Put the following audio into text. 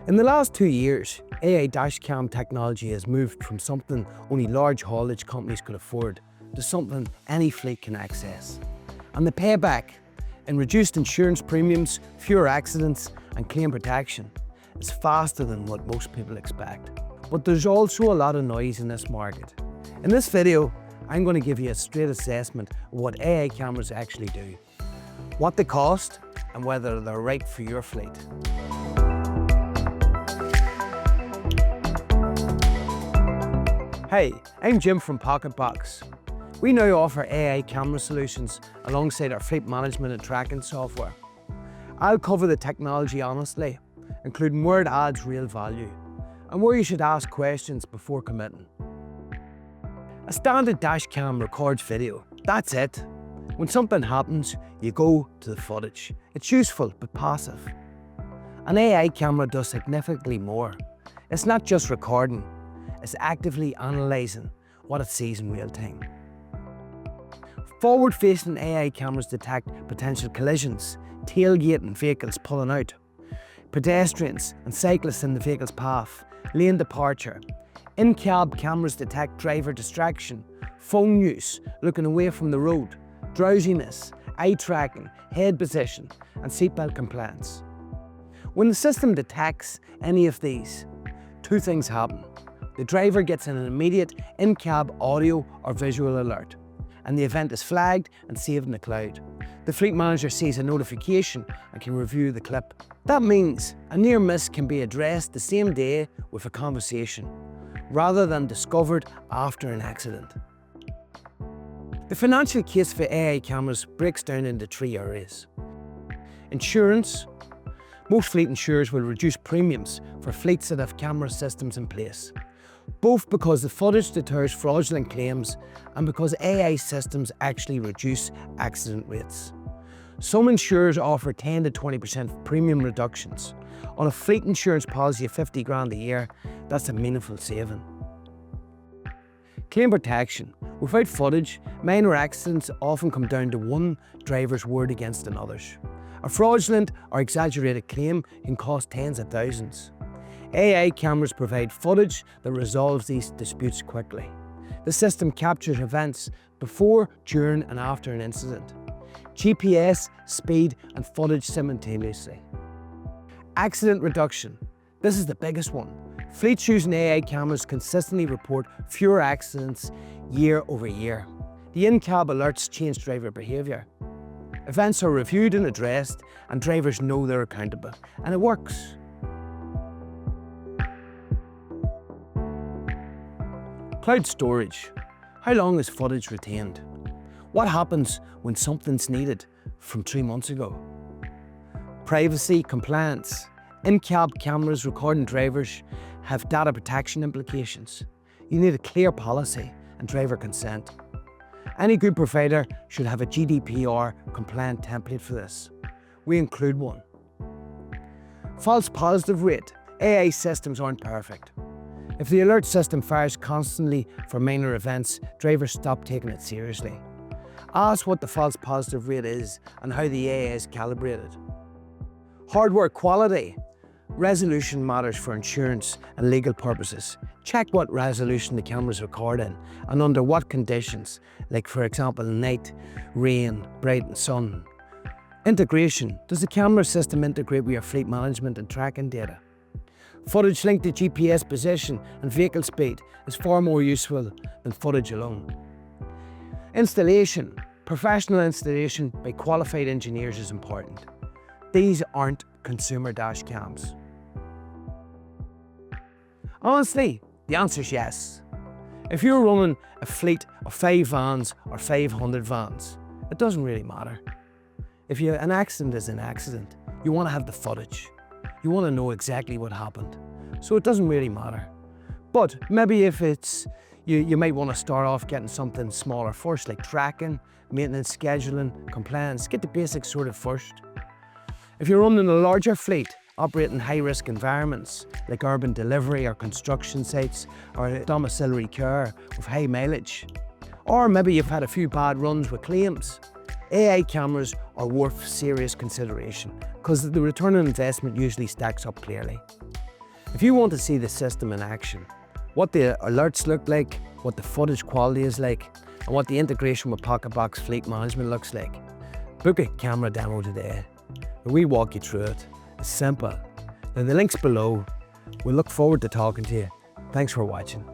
In the last 2 years, AI dashcam technology has moved from something only large haulage companies could afford to something any fleet can access. And the payback in reduced insurance premiums, fewer accidents and claim protection is faster than what most people expect. But there's also a lot of noise in this market. In this video, I'm going to give you a straight assessment of what AI cameras actually do, what they cost and whether they're right for your fleet. Hey, I'm Jim from PocketBox. We now offer AI camera solutions alongside our fleet management and tracking software. I'll cover the technology honestly, including where it adds real value and where you should ask questions before committing. A standard dashcam records video. That's it. When something happens, you go to the footage. It's useful but passive. An AI camera does significantly more. It's not just recording, it's actively analysing what it sees in real time. Forward-facing AI cameras detect potential collisions, tailgating vehicles pulling out, pedestrians and cyclists in the vehicle's path, lane departure. In-cab cameras detect driver distraction, phone use, looking away from the road, drowsiness, eye tracking, head position and seatbelt compliance. When the system detects any of these, two things happen. The driver gets an immediate in-cab audio or visual alert, and the event is flagged and saved in the cloud. The fleet manager sees a notification and can review the clip. That means a near miss can be addressed the same day with a conversation, rather than discovered after an accident. The financial case for AI cameras breaks down into 3 areas. Insurance. Most fleet insurers will reduce premiums for fleets that have camera systems in place, both because the footage deters fraudulent claims and because AI systems actually reduce accident rates. Some insurers offer 10 to 20% premium reductions. On a fleet insurance policy of 50 grand a year, that's a meaningful saving. Claim protection. Without footage, minor accidents often come down to one driver's word against another's. A fraudulent or exaggerated claim can cost tens of thousands. AI cameras provide footage that resolves these disputes quickly. The system captures events before, during and after an incident. GPS, speed and footage simultaneously. Accident reduction. This is the biggest one. Fleets using AI cameras consistently report fewer accidents year over year. The in-cab alerts change driver behaviour. Events are reviewed and addressed and drivers know they're accountable, and it works. Cloud storage. How long is footage retained? What happens when something's needed from 3 months ago? Privacy, compliance. In-cab cameras recording drivers have data protection implications. You need a clear policy and driver consent. Any good provider should have a GDPR compliant template for this. We include one. False positive rate. AI systems aren't perfect. If the alert system fires constantly for minor events, drivers stop taking it seriously. Ask what the false positive rate is and how the AI is calibrated. Hardware quality. Resolution matters for insurance and legal purposes. Check what resolution the cameras record in and under what conditions, like for example night, rain, bright and sun. Integration. Does the camera system integrate with your fleet management and tracking data? Footage linked to GPS position and vehicle speed is far more useful than footage alone. Installation. Professional installation by qualified engineers is important. These aren't consumer dash cams. Honestly, the answer is yes. If you're running a fleet of 5 vans or 500 vans, it doesn't really matter. If an accident is an accident, you want to have the footage. You want to know exactly what happened. So it doesn't really matter. But maybe if you might want to start off getting something smaller first, like tracking, maintenance, scheduling, compliance. Get the basics sorted first. If you're running a larger fleet, operating high-risk environments like urban delivery or construction sites or domiciliary care with high mileage, or maybe you've had a few bad runs with claims, AI cameras are worth serious consideration because the return on investment usually stacks up clearly. If you want to see the system in action, what the alerts look like, what the footage quality is like, and what the integration with PocketBox Fleet Management looks like, book a camera demo today. We'll walk you through it. It's simple. Now the link's below. We look forward to talking to you. Thanks for watching.